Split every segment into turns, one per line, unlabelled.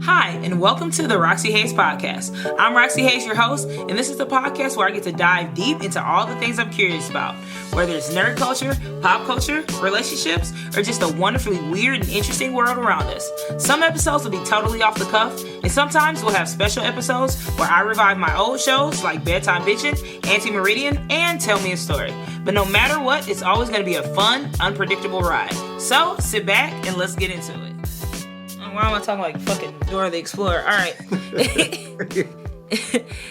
Hi, and welcome to the Roxy Hayes podcast. I'm Roxy Hayes, your host, and this is the podcast where I get to dive deep into all the things I'm curious about, whether it's nerd culture, pop culture, relationships, or just the wonderfully weird and interesting world around us. Some episodes will be totally off the cuff, and sometimes we'll have special episodes where I revive my old shows like Bedtime Bitchin', Anti-Meridian, and Tell Me a Story. But no matter what, it's always going to be a fun, unpredictable ride. So sit back and let's get into it. Why am I talking like fucking Dora the Explorer? All right.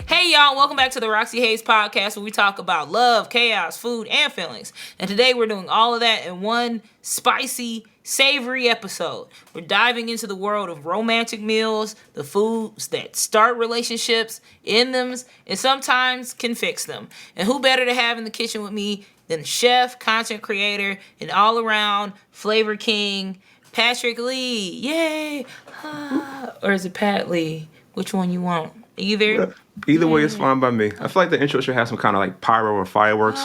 Hey, y'all. Welcome back to the Roxy Hayes podcast, where we talk about love, chaos, food, and feelings. And today we're doing all of that in one spicy, savory episode. We're diving into the world of romantic meals, the foods that start relationships, end them, and sometimes can fix them. And who better to have in the kitchen with me than chef, content creator, and all-around flavor king, Patrick Lee, yay! Or is it Pat Lee? Which one you want? Either
way is fine by me. I feel like the intro should have some kind of like pyro or fireworks,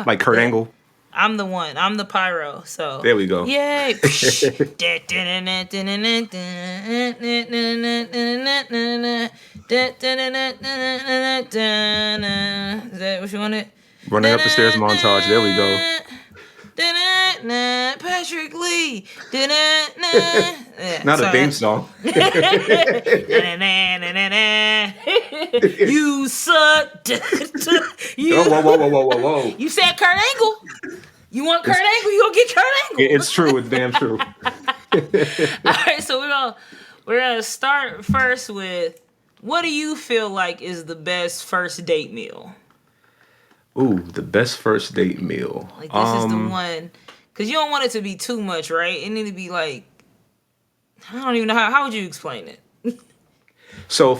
like Kurt Angle.
I'm the one. I'm the pyro. So
there we go. Yay!
Is that what you wanted?
Running up the stairs montage. There we go.
Patrick Lee.
Not a theme song.
You suck.
Whoa.
You said Kurt Angle. You want Kurt Angle? You gonna get Kurt Angle.
It's true. It's damn true.
All right, so we're gonna start first with, what do you feel like is the best first date meal?
Ooh, the best first date meal.
Like, this is the one, because you don't want it to be too much, right? It need to be like, I don't even know how would you explain it?
So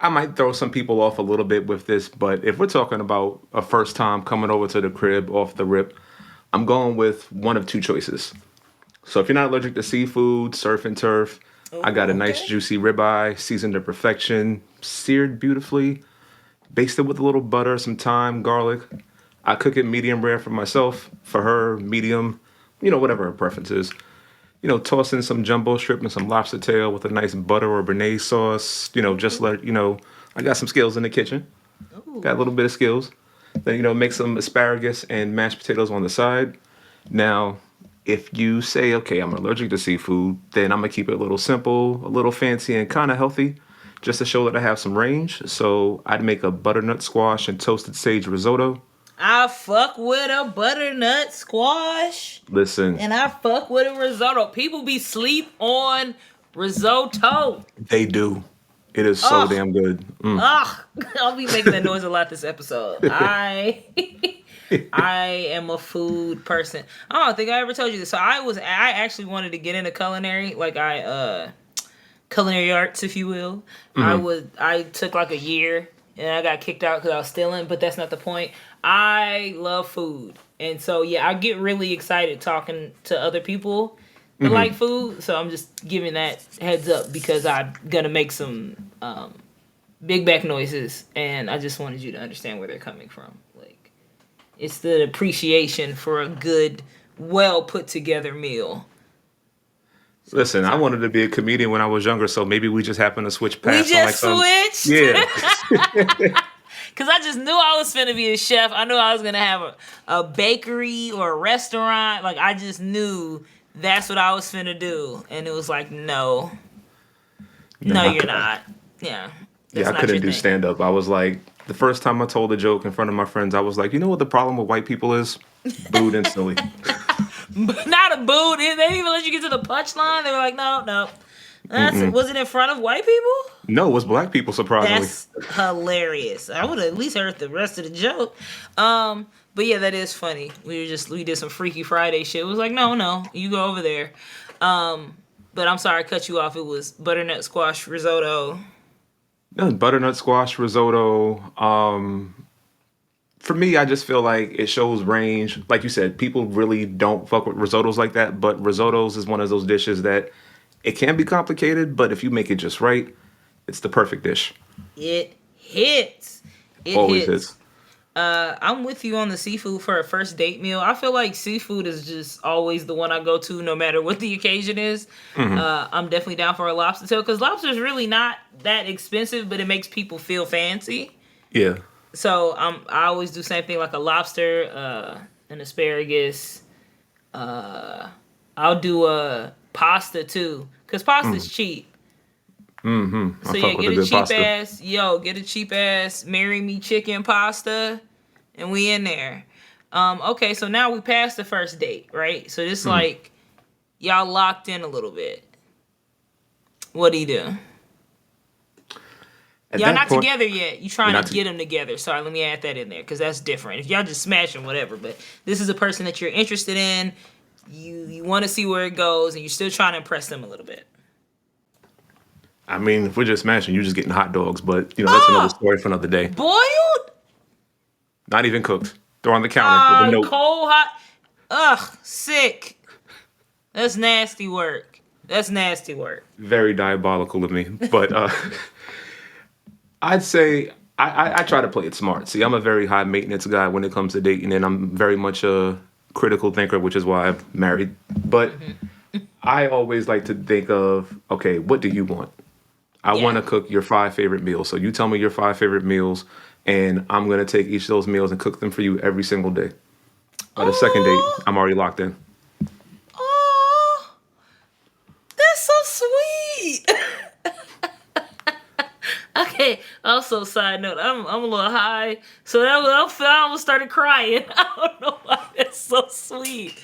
I might throw some people off a little bit with this, but if we're talking about a first time coming over to the crib off the rip, I'm going with one of two choices. So if you're not allergic to seafood, surf and turf, I got a nice juicy ribeye, seasoned to perfection, seared beautifully, basted with a little butter, some thyme, garlic. I cook it medium rare for myself. For her, medium, whatever her preference is. Toss in some jumbo shrimp and some lobster tail with a nice butter or béarnaise sauce. Just let, I got some skills in the kitchen. Ooh. Got a little bit of skills. Then, make some asparagus and mashed potatoes on the side. Now, if you say, okay, I'm allergic to seafood, then I'm going to keep it a little simple, a little fancy, and kind of healthy, just to show that I have some range. So I'd make a butternut squash and toasted sage risotto.
I fuck with a butternut squash.
Listen.
And I fuck with a risotto. People be sleep on risotto.
They do. It is so damn good.
I'll be making that noise a lot this episode. I am a food person. I don't think I ever told you this. So I actually wanted to get into culinary. Like culinary arts, if you will. Mm-hmm. I took like a year and I got kicked out because I was stealing, but that's not the point. I love food. And so, yeah, I get really excited talking to other people that like food. So I'm just giving that heads up because I'm going to make some big back noises. And I just wanted you to understand where they're coming from. Like, it's the appreciation for a good, well put together meal.
Listen, I wanted to be a comedian when I was younger, so maybe we just happened to switch paths.
We just switched?
Yeah.
Because I just knew I was finna be a chef. I knew I was going to have a bakery or a restaurant. Like, I just knew that's what I was finna do. And it was like, no, you're not. Yeah.
Yeah, I couldn't do stand-up. I was like, the first time I told a joke in front of my friends, I was like, you know what the problem with white people is? Booed instantly.
Not a boo. They didn't even let you get to the punchline. They were like, no. Was it in front of white people?
No, it was black people, surprisingly.
That's hilarious. I would have at least heard the rest of the joke. But yeah, that is funny. We did some Freaky Friday shit. It was like, no, you go over there. But I'm sorry I cut you off. It was butternut squash risotto.
No, butternut squash risotto. For me, I just feel like it shows range. Like you said, people really don't fuck with risottos like that, but risottos is one of those dishes that it can be complicated, but if you make it just right, it's the perfect dish.
It hits.
Always hits.
I'm with you on the seafood for a first date meal. I feel like seafood is just always the one I go to no matter what the occasion is. I'm definitely down for a lobster tail because lobster is really not that expensive, but it makes people feel fancy.
Yeah.
So I always do the same thing, like a lobster, an asparagus. I'll do a pasta too, cause pasta's cheap.
Mm-hmm.
So yeah, get a cheap ass marry me chicken pasta, and we in there. Okay, so now we passed the first date, right? So this like y'all locked in a little bit. What do you do? Y'all not together yet. You trying to get them together. Sorry, let me add that in there because that's different. If y'all just smashing, whatever. But this is a person that you're interested in. You want to see where it goes, and you're still trying to impress them a little bit.
I mean, if we're just smashing, you're just getting hot dogs. But that's another story for another day.
Boiled?
Not even cooked. They're on the counter with a note.
Cold, hot. Ugh, sick. That's nasty work.
Very diabolical of me. But I'd say I try to play it smart. See, I'm a very high maintenance guy when it comes to dating, and I'm very much a critical thinker, which is why I'm married. But I always like to think of, okay, what do you want? I want to cook your 5 favorite meals. So you tell me your 5 favorite meals, and I'm going to take each of those meals and cook them for you every single day. By the second date, I'm already locked in.
Oh, that's so sweet. Okay. Also, side note, I'm a little high, so I almost started crying. I don't know why. That's so sweet.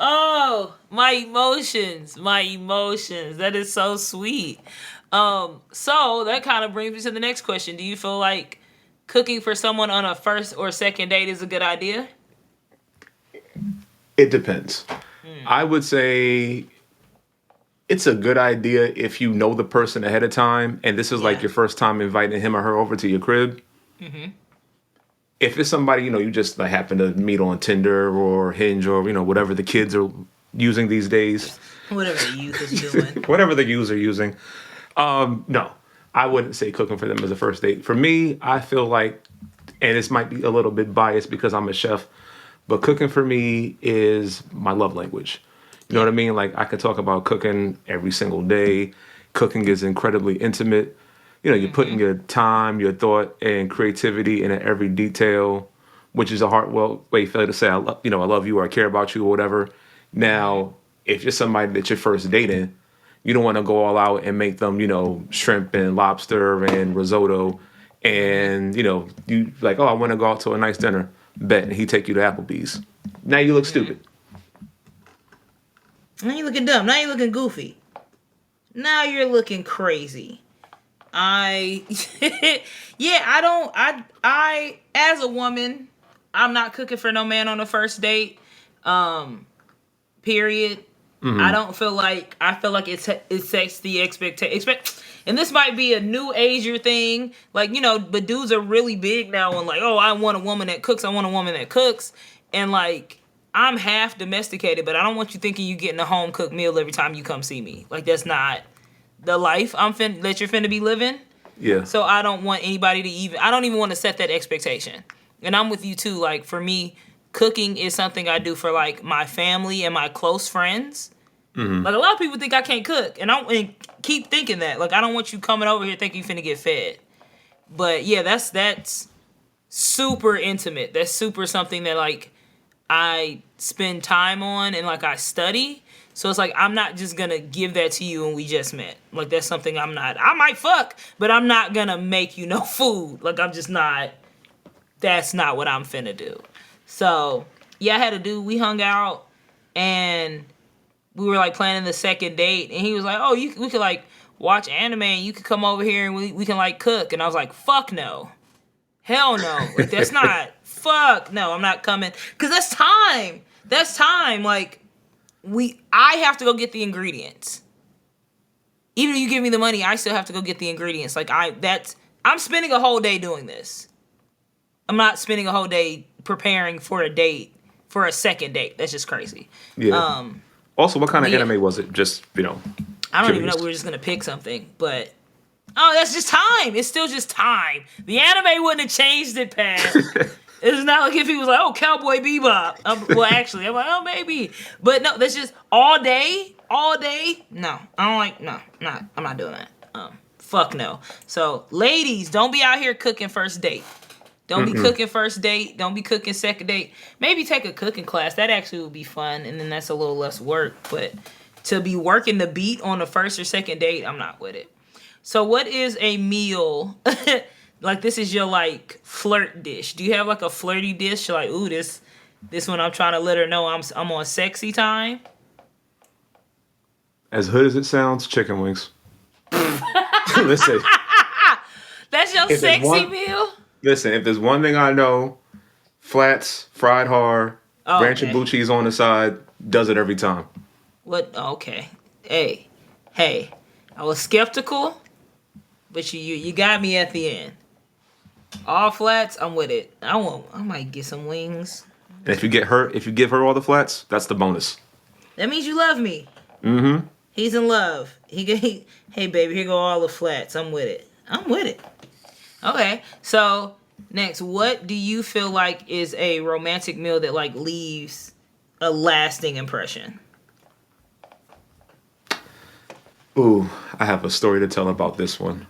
Oh, my emotions. That is so sweet. So that kind of brings me to the next question. Do you feel like cooking for someone on a first or second date is a good idea?
It depends. I would say it's a good idea if you know the person ahead of time, and this is like your first time inviting him or her over to your crib. If it's somebody, you just like happen to meet on Tinder or Hinge or, whatever the kids are using these days.
Whatever the youth is doing.
Whatever the youth are using. No, I wouldn't say cooking for them as a first date. For me, I feel like, and this might be a little bit biased because I'm a chef, but cooking for me is my love language. You know what I mean? Like, I could talk about cooking every single day. Cooking is incredibly intimate. You're putting your time, your thought, and creativity into every detail, which is a heartfelt way to say, I love you or I care about you or whatever. Now, if you're somebody that you're first dating, you don't want to go all out and make them, shrimp and lobster and risotto. And, you like, oh, I want to go out to a nice dinner. Bet. And he take you to Applebee's. Now you look stupid.
Now you're looking dumb. Now you're looking goofy. Now you're looking crazy. I as a woman, I'm not cooking for no man on the first date. Period. I feel like it sets the expectation. And this might be a new ager thing, like, but dudes are really big now on like, oh, I want a woman that cooks. And like, I'm half domesticated, but I don't want you thinking you getting a home cooked meal every time you come see me. Like, that's not the life that you're finna be living.
Yeah.
So I don't want anybody I don't even want to set that expectation. And I'm with you too. Like, for me, cooking is something I do for like my family and my close friends. Like, a lot of people think I can't cook, and keep thinking that. Like, I don't want you coming over here thinking you finna get fed. But yeah, that's super intimate. That's super something that like I spend time on and like I study. So it's like, I'm not just gonna give that to you and we just met. Like, that's something I might fuck, but I'm not gonna make you no food. Like, I'm just not, that's not what I'm finna do. So yeah, I had a dude, we hung out and we were like planning the second date, and he was like, oh, we could like watch anime and you could come over here and we can like cook. And I was like, fuck no. Hell no. Like, that's not, fuck no, I'm not coming. Cause that's time. Like, I have to go get the ingredients. Even if you give me the money, I still have to go get the ingredients. Like, I'm spending a whole day doing this. I'm not spending a whole day preparing for a date, for a second date. That's just crazy.
Yeah. Also, what kind of anime was it? Just,
I don't even know. We were just going to pick something, but that's just time. It's still just time. The anime wouldn't have changed it, Pat. It's not like if he was like, oh, Cowboy Bebop. Well, actually, I'm like, oh, maybe. But no, that's just all day. No, I don't like, no, I'm not doing that. Fuck no. So, ladies, don't be out here cooking first date. Don't be cooking first date. Don't be cooking second date. Maybe take a cooking class. That actually would be fun, and then that's a little less work. But to be working the beat on the first or second date, I'm not with it. So what is a meal? Like this is your like flirt dish. Do you have like a flirty dish? You're like, ooh, this one I'm trying to let her know I'm on sexy time.
As hood as it sounds, chicken wings. Listen,
That's your sexy meal?
listen. If there's one thing I know, flats, fried hard, ranch and blue cheese on the side, does it every time.
What? Okay. Hey. I was skeptical, but you got me at the end. All flats, I'm with it. I might get some wings.
And if you give her all the flats, that's the bonus.
That means you love me.
Mm-hmm.
He's in love. Hey baby, here go all the flats. I'm with it. Okay. So next, what do you feel like is a romantic meal that like leaves a lasting impression?
Ooh, I have a story to tell about this one.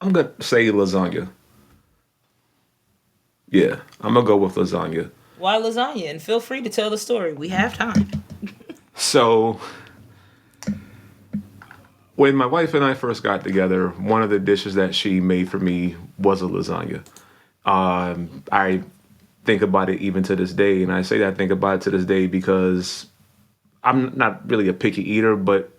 I'm gonna say lasagna. Yeah, I'm gonna go with lasagna.
Why lasagna? And feel free to tell the story. We have time.
So, when my wife and I first got together, one of the dishes that she made for me was a lasagna. I think about it even to this day, and I say that I think about it to this day because I'm not really a picky eater, but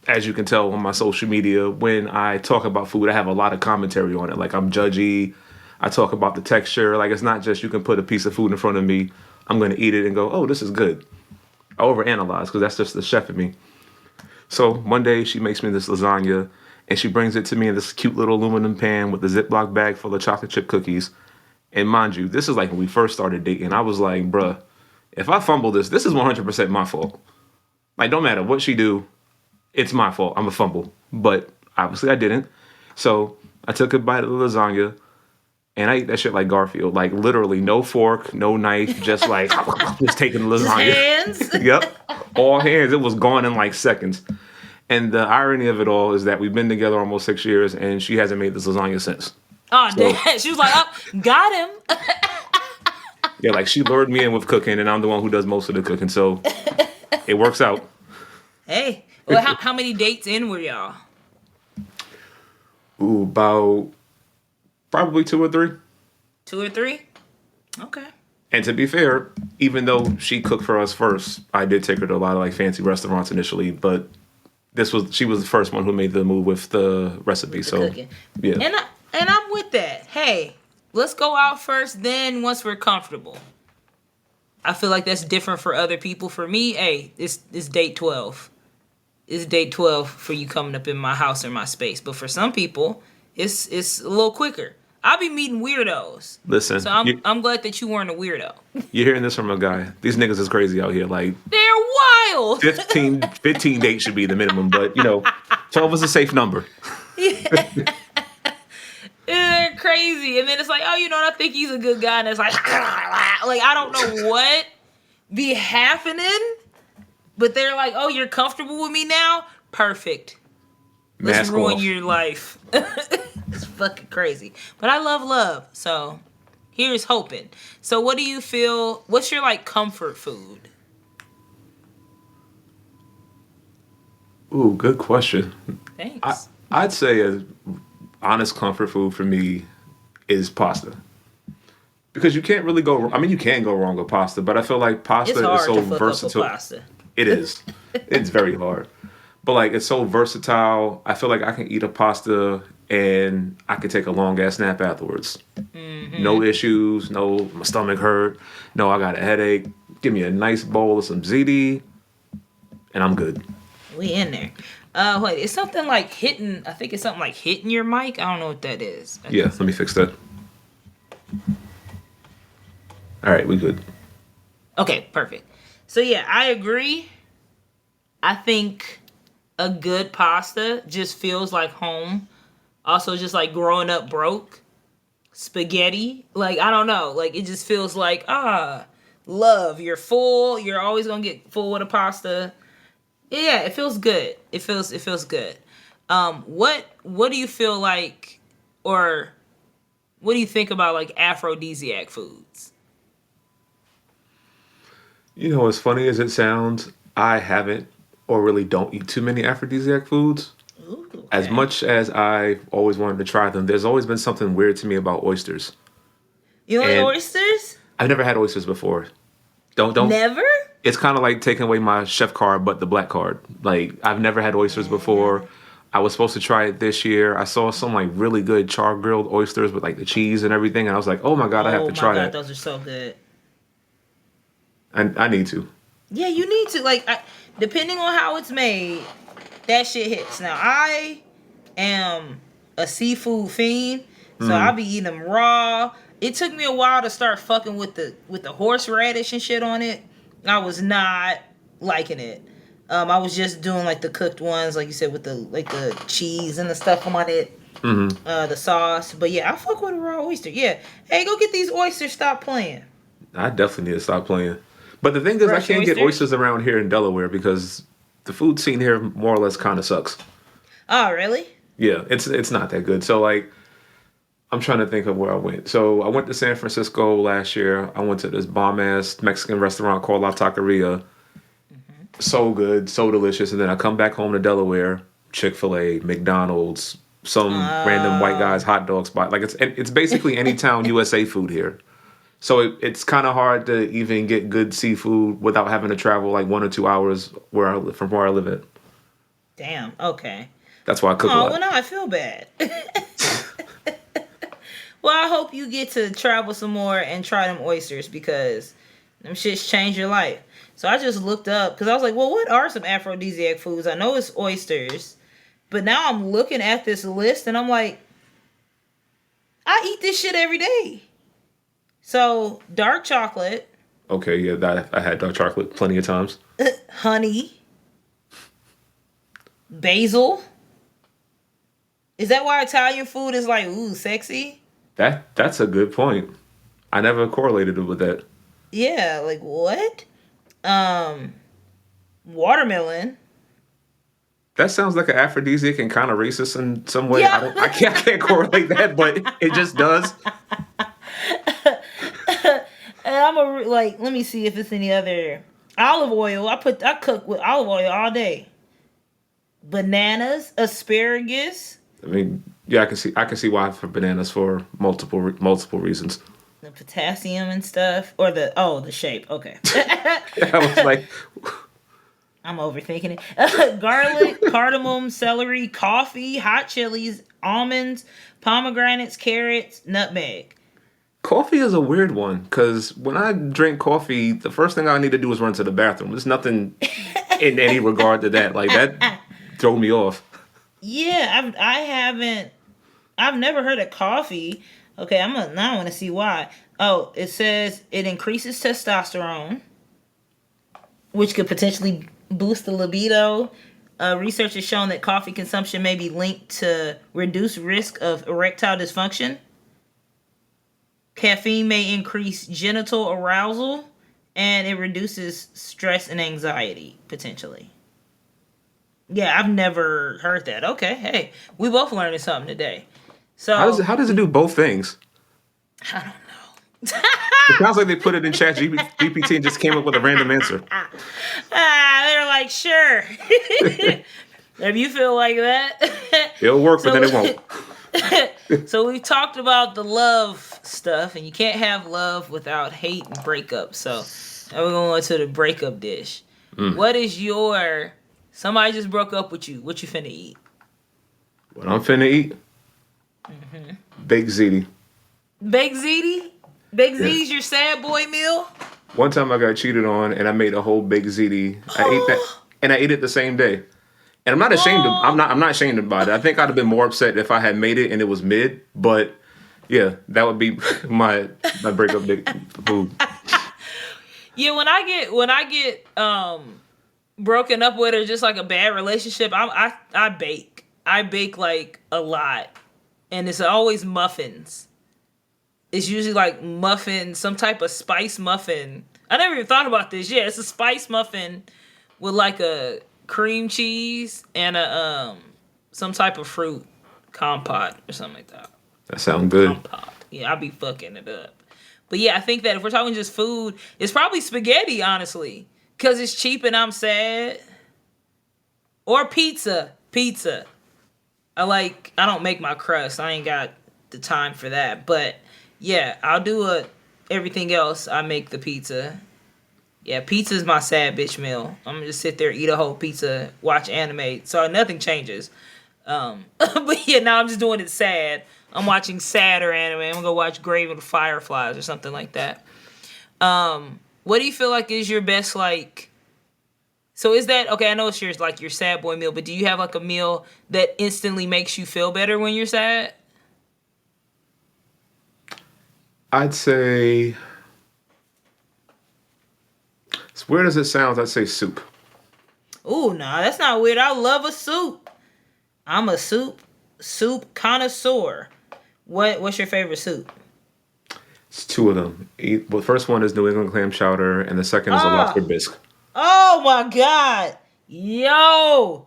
as you can tell on my social media, when I talk about food, I have a lot of commentary on it. Like I'm judgy. I talk about the texture. Like it's not just you can put a piece of food in front of me, I'm going to eat it and go, oh, this is good. I overanalyze because that's just the chef in me. So one day she makes me this lasagna and she brings it to me in this cute little aluminum pan with a Ziploc bag full of chocolate chip cookies. And mind you, this is like when we first started dating. I was like, bruh, if I fumble this is 100% my fault. Like, no matter what she do, it's my fault. I'm a fumble. But obviously I didn't. So I took a bite of the lasagna and I ate that shit like Garfield. Like literally no fork, no knife, just like just taking the lasagna.
Hands?
Yep. All hands. It was gone in like seconds. And the irony of it all is that we've been together almost 6 years and she hasn't made this lasagna since.
Oh, so, damn. She was like, oh, got him.
Yeah, like she lured me in with cooking and I'm the one who does most of the cooking. So it works out.
Hey. Well, how many dates in were y'all?
Ooh, about probably 2 or 3.
2 or 3? Okay.
And to be fair, even though she cooked for us first, I did take her to a lot of like fancy restaurants initially, but she was the first one who made the move with the recipe. With the cooking. Yeah.
And I'm with that. Hey, let's go out first, then once we're comfortable. I feel like that's different for other people. For me, hey, it's date 12. It's date 12 for you coming up in my house or my space. But for some people, it's a little quicker. I'll be meeting weirdos.
Listen.
So I'm glad that you weren't a weirdo.
You're hearing this from a guy. These niggas is crazy out here. Like
they're wild.
15 dates should be the minimum, but 12 is a safe number.
Yeah. They're crazy. And then it's like, oh, I think he's a good guy. And it's like I don't know what be happening. But they're like, oh, you're comfortable with me now? Perfect. Let's ruin your life. It's fucking crazy. But I love love. So here's hoping. So what do you feel? What's your like comfort food?
Ooh, good question.
Thanks.
I'd say a honest comfort food for me is pasta. Because you can't really go. I mean, you can go wrong with pasta, but I feel like pasta is so versatile.
Pasta.
It is. It's very hard. But like it's so versatile. I feel like I can eat a pasta and I can take a long ass nap afterwards. Mm-hmm. No issues. No, my stomach hurt. No, I got a headache. Give me a nice bowl of some ziti, and I'm good.
We in there. Wait, it's something like hitting. I think it's something like hitting your mic. I don't know what that is.
Yeah, let me fix that. All right, we good.
Okay, perfect. So yeah, I agree. I think a good pasta just feels like home. Also, just like growing up broke. spaghetti. Like, I don't know. Like, it just feels like, love. You're full. You're always gonna get full with a pasta. Yeah, it feels good. It feels good. What do you feel like, or what do you think about like aphrodisiac foods?
You know, as funny as it sounds, I haven't or really don't eat too many aphrodisiac foods.
Ooh,
As
okay.
much as I've always wanted to try them, there's always been something weird to me about oysters.
You like
And
oysters?
I've never had oysters before. Don't.
Never?
It's kind of like taking away my chef card, but the black card. Like, I've never had oysters before. I was supposed to try it this year. I saw some like really good char grilled oysters with like the cheese and everything, and I was like, oh my god, I have
Oh
to
my
try
god,
that.
those are so good.
I need to.
Yeah, you need to like. Depending on how it's made, that shit hits. Now I am a seafood fiend, so I'll be eating them raw. It took me a while to start fucking with the horseradish and shit on it. I was not liking it. I was just doing like the cooked ones, like you said, with the cheese and the stuff on it, the sauce. But yeah, I fuck with a raw oyster. Yeah, hey, go get these oysters. Stop playing.
I definitely need to stop playing. But the thing is, I
Fresh
can't get
oysters.
oysters around here in Delaware because the food scene here more or less kind of sucks.
Oh, really?
Yeah, it's not that good. So like, I'm trying to think of where I went. So I went to San Francisco last year. I went to this bomb ass Mexican restaurant called La Taqueria. So good, so delicious. And then I come back home to Delaware, Chick-fil-A, McDonald's, some random white guy's hot dog spot. Like it's basically any town USA food here. So it's kind of hard to even get good seafood without having to travel like 1 or 2 hours from where I live at.
Damn. Okay.
That's why I cook a
Oh, well,
lot.
now I feel bad. Well, I hope you get to travel some more and try them oysters because them shits change your life. So I just looked up because I was like, well, what are some aphrodisiac foods? I know it's oysters, but now I'm looking at this list and I'm like, I eat this shit every day. So dark chocolate,
Okay, yeah, I had dark chocolate plenty of times.
honey, basil. Is that why Italian food is like, ooh, sexy?
That's a good point. I never correlated it with that.
Yeah, like what? Um, Watermelon.
That sounds like an aphrodisiac and kind of racist in some way.
Yeah.
I can't correlate that, but it just does.
And I'm like, let me see if it's any other olive oil. I cook with olive oil all day. Bananas, asparagus,
I mean, yeah, I can see why for bananas for multiple reasons.
the potassium and stuff, or the shape. Okay,
I was like,
I'm overthinking it. Garlic, cardamom, celery, coffee, hot chilies, almonds, pomegranates, carrots, nutmeg.
coffee is a weird one because when I drink coffee, the first thing I need to do is run to the bathroom. There's nothing in any regard to that. Like that throw me off.
Yeah, I've never heard of coffee. Okay, now I want to see why. Oh, it says it increases testosterone, which could potentially boost the libido. Research has shown that coffee consumption may be linked to reduced risk of erectile dysfunction. Caffeine may increase genital arousal, and it reduces stress and anxiety potentially. Yeah, I've never heard that. Okay, hey, we both learning something today. So
How does it do both things?
I don't know.
It sounds like they put it in Chat GPT and just came up with a random answer.
They're like, sure. If you feel like that.
It'll work, but then it won't.
So we talked about the love stuff, and you can't have love without hate and breakup. So now we're going to the breakup dish. What is your... Somebody just broke up with you. What you finna eat?
What I'm finna eat? Baked ziti.
Baked ziti? Baked
Yeah.
ziti's your sad boy meal?
One time I got cheated on, and I made a whole baked ziti. I ate that, and I ate it the same day. And I'm not ashamed. I'm not ashamed about it. I think I'd have been more upset if I had made it and it was mid. But yeah, that would be my breakup food.
Yeah, when I get broken up with or just like a bad relationship, I bake. I bake like a lot, and it's always muffins. It's usually like muffin, some type of spice muffin. I never even thought about this. Yeah, it's a spice muffin with like a cream cheese and a some type of fruit compote or something like that.
That sounds good.
Compote. Yeah, I'll be fucking it up. But yeah, I think that if we're talking just food, it's probably spaghetti, honestly, because it's cheap and I'm sad. Or pizza. Pizza. I don't make my crust. I ain't got the time for that. But yeah, I'll do everything else. I make the pizza. Yeah, pizza's my sad bitch meal. I'm gonna just sit there, eat a whole pizza, watch anime. So nothing changes. But yeah, now I'm just doing it sad. I'm watching sadder anime. I'm gonna go watch Grave of the Fireflies or something like that. What do you feel like is your best like? So is that okay? I know it's your sad boy meal, but do you have like a meal that instantly makes you feel better when you're sad?
I'd say, as weird as it sounds, I'd say soup.
Ooh, nah, that's not weird. I love a soup. I'm a soup connoisseur. What's your favorite soup?
It's two of them. The first one is New England clam chowder, and the second is a lobster bisque.
Oh my god. Yo.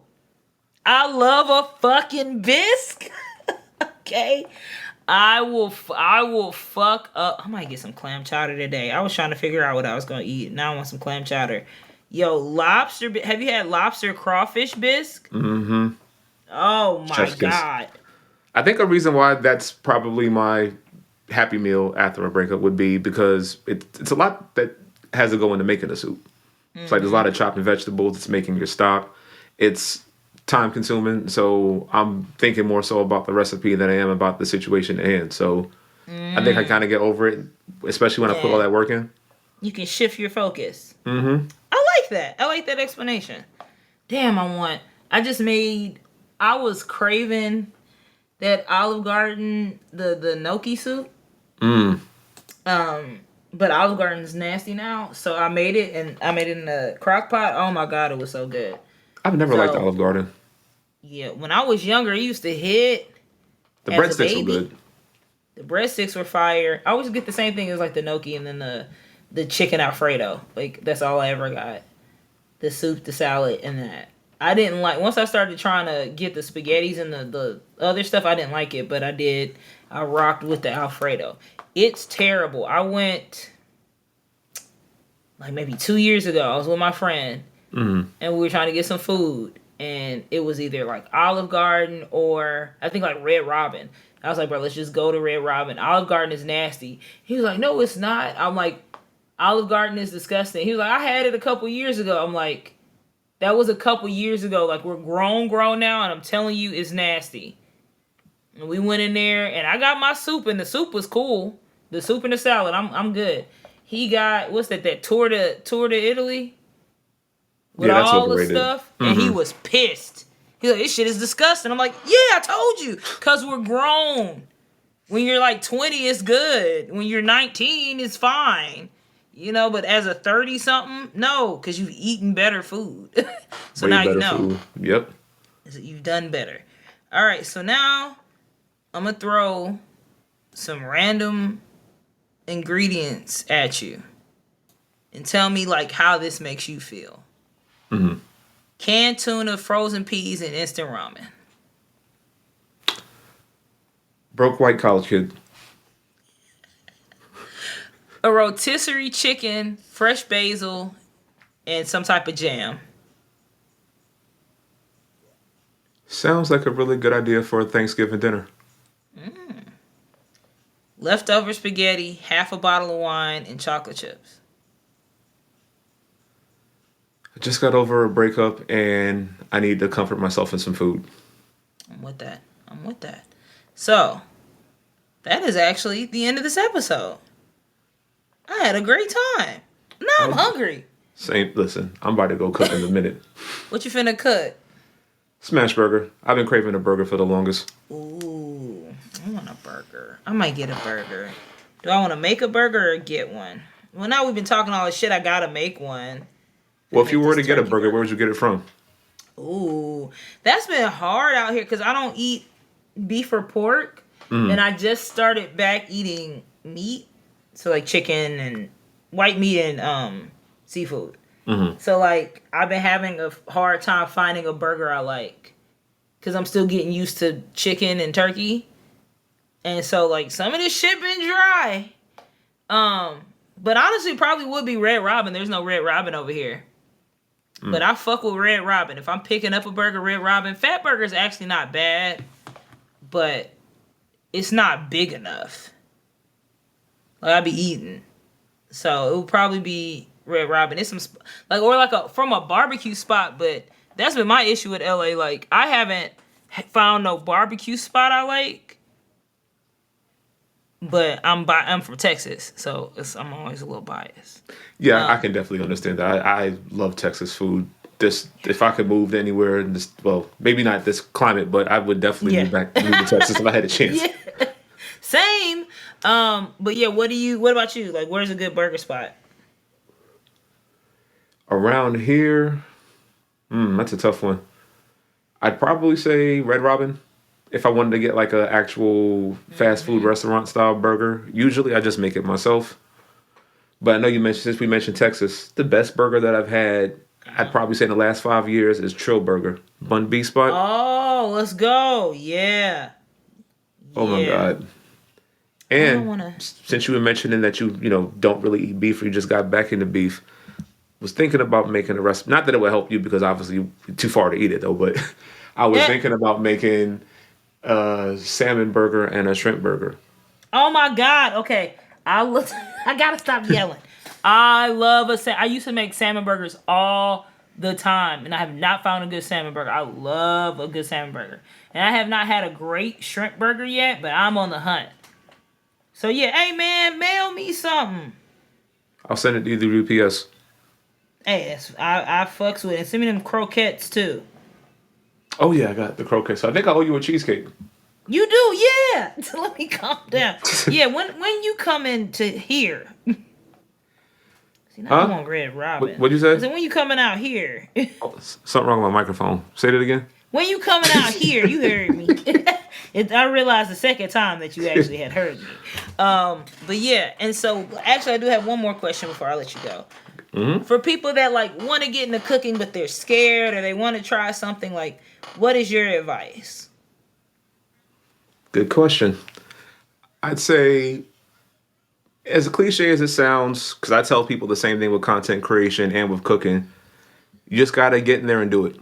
I love a fucking bisque. Okay. I will fuck up. I might get some clam chowder today. I was trying to figure out what I was going to eat. Now I want some clam chowder. Yo, have you had lobster crawfish bisque?
Mm-hmm.
Oh my god.
I think a reason why that's probably my happy meal after a breakup would be because it's a lot that has to go into making a soup. It's like there's a lot of chopping vegetables. It's making your stock. It's time consuming. So I'm thinking more so about the recipe than I am about the situation at hand. So I think I kind of get over it, especially when I put all that work in.
You can shift your focus.
Mm-hmm.
I like that. I like that explanation. Damn, I was craving that Olive Garden, the gnocchi soup. But Olive Garden's nasty now, so I made it in the crock pot. Oh my god, it was so good.
I've never liked Olive Garden.
Yeah, when I was younger, it used to hit.
The breadsticks were good.
The breadsticks were fire. I always get the same thing as like the gnocchi and then the chicken Alfredo. Like that's all I ever got. The soup, the salad, and that. I didn't like once I started trying to get the spaghettis and the other stuff. I didn't like it, but I rocked with the Alfredo. It's terrible. I went like maybe 2 years ago. I was with my friend, and we were trying to get some food, and it was either like Olive Garden or I think like Red Robin. I was like, bro, let's just go to Red Robin. Olive Garden is nasty. He was like, no, it's not. I'm like, Olive Garden is disgusting. He was like, I had it a couple years ago. I'm like, that was a couple years ago. Like, we're grown now, and I'm telling you, it's nasty. And we went in there, and I got my soup, and the soup was cool. The soup and the salad, I'm good. He got, what's that tour to Italy? With all the stuff. And he was pissed. He's like, this shit is disgusting. I'm like, yeah, I told you. Because we're grown. When you're like 20, it's good. When you're 19, it's fine. You know, but as a 30-something, no. Because you've eaten better food. So way now you know. Food.
Yep.
You've done better. All right, so now I'm going to throw some random ingredients at you and tell me like how this makes you feel. Canned tuna, frozen peas, and instant ramen.
Broke white college kid.
A rotisserie chicken, fresh basil, and some type of jam.
Sounds like a really good idea for a Thanksgiving dinner.
Leftover spaghetti, half a bottle of wine, and chocolate chips.
I just got over a breakup and I need to comfort myself in some food.
I'm with that. So, that is actually the end of this episode. I had a great time. Now I'm hungry.
Listen, I'm about to go cook in a minute.
What you finna cook?
Smash burger. I've been craving a burger for the longest.
Ooh, I want a burger. I might get a burger. Do I want to make a burger or get one? Well, now we've been talking all this shit, I gotta make one.
Well, if you were to get a burger, where would you get it from?
Ooh, that's been hard out here because I don't eat beef or pork. And I just started back eating meat. So like chicken and white meat and seafood. So like I've been having a hard time finding a burger I like because I'm still getting used to chicken and turkey. And so like some of this shit been dry. But honestly probably would be Red Robin. There's no Red Robin over here. But I fuck with Red Robin. If I'm picking up a burger, Red Robin. Fat Burger is actually not bad, but it's not big enough. Like, I'd be eating. So it would probably be Red Robin. It's some from a barbecue spot, but that's been my issue with LA. Like, I haven't found no barbecue spot I like. But I'm from Texas, so I'm always a little biased.
Yeah, I can definitely understand that. I love Texas food. If I could move anywhere, maybe not this climate, but I would definitely move to Texas if I had a chance.
Yeah. Same. But yeah, what about you? Like, where's a good burger spot?
Around here, that's a tough one. I'd probably say Red Robin. If I wanted to get like an actual fast food restaurant style burger, usually I just make it myself. But I know since we mentioned Texas, the best burger that I've had, I'd probably say in the last 5 years is Trill Burger, Bun B spot.
Oh, let's go. Yeah.
Oh my God. And since you were mentioning that you don't really eat beef or you just got back into beef, was thinking about making a recipe. Not that it would help you because obviously you're too far to eat it though, but I was thinking about making a salmon burger and a shrimp burger.
Oh my God. Okay. I gotta stop yelling. I used to make salmon burgers all the time, and I have not found a good salmon burger. I love a good salmon burger. And I have not had a great shrimp burger yet, but I'm on the hunt. So yeah, hey man, mail me something.
I'll send it to you through UPS.
Hey, I fucks with it. Send me them croquettes too.
Oh yeah, I got the croquettes. So I think I owe you a cheesecake.
You do, yeah. Let me calm down. Yeah, when you come into here. See, now I want Red Robin.
What'd you say?
I said, when you coming out here?
Something wrong with my microphone. Say that again.
When you coming out here, you heard me. I realized the second time that you actually had heard me. But yeah, and so actually I do have one more question before I let you go. Mm-hmm. For people that like want to get into cooking but they're scared or they want to try something, like, what is your advice?
Good question. I'd say, as cliche as it sounds, because I tell people the same thing with content creation and with cooking, you just got to get in there and do it.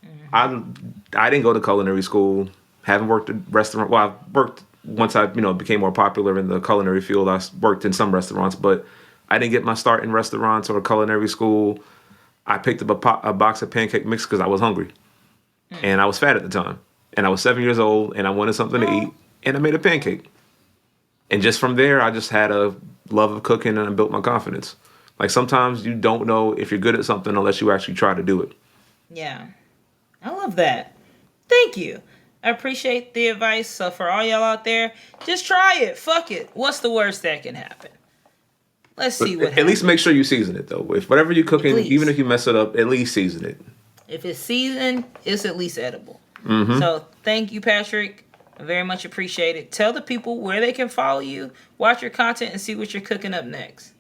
Mm-hmm. I didn't go to culinary school. Haven't worked at restaurant. Well, I worked once I became more popular in the culinary field. I worked in some restaurants, but I didn't get my start in restaurants or culinary school. I picked up a box of pancake mix because I was hungry. And I was fat at the time. And I was 7 years old and I wanted something to eat. And I made a pancake. And just from there, I just had a love of cooking and I built my confidence. Like sometimes you don't know if you're good at something unless you actually try to do it.
Yeah. I love that. Thank you. I appreciate the advice. So for all y'all out there, just try it. Fuck it. What's the worst that can happen? Let's see what happens.
At least make sure you season it, though. If whatever you're cooking, even if you mess it up, at least season it.
If it's seasoned, it's at least edible. Mm-hmm. So thank you, Patrick. I very much appreciate it. Tell the people where they can follow you, watch your content, and see what you're cooking up next.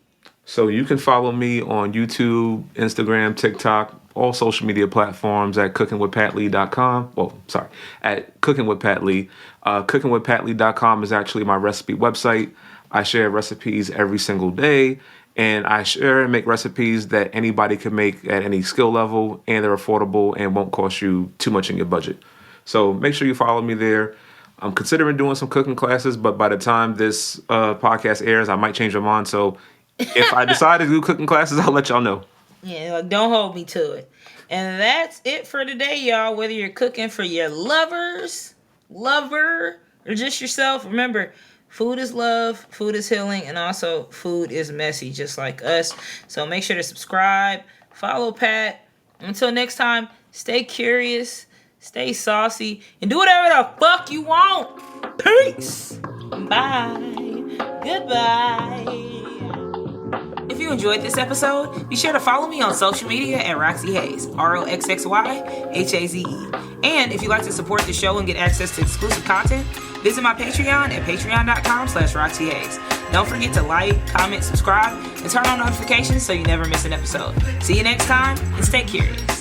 So you can follow me on YouTube, Instagram, TikTok, all social media platforms at cookingwithpatlee.com. Well, sorry, at cookingwithpatlee. Cookingwithpatlee.com is actually my recipe website. I share recipes every single day, and I share and make recipes that anybody can make at any skill level, and they're affordable and won't cost you too much in your budget. So make sure you follow me there. I'm considering doing some cooking classes, but by the time this podcast airs, I might change my mind. So if I decide to do cooking classes, I'll let y'all know.
Yeah, like, don't hold me to it. And that's it for today, y'all. Whether you're cooking for your lover, or just yourself, remember, food is love, food is healing, and also food is messy, just like us. So make sure to subscribe, follow Pat. Until next time, stay curious, stay saucy, and do whatever the fuck you want. Peace. Bye. Goodbye. If you enjoyed this episode, be sure to follow me on social media at Roxxy Hayes, ROXXYHAZE. And if you'd like to support the show and get access to exclusive content, visit my Patreon at patreon.com/RoxxyHayes. Don't forget to like, comment, subscribe, and turn on notifications so you never miss an episode. See you next time, and stay curious.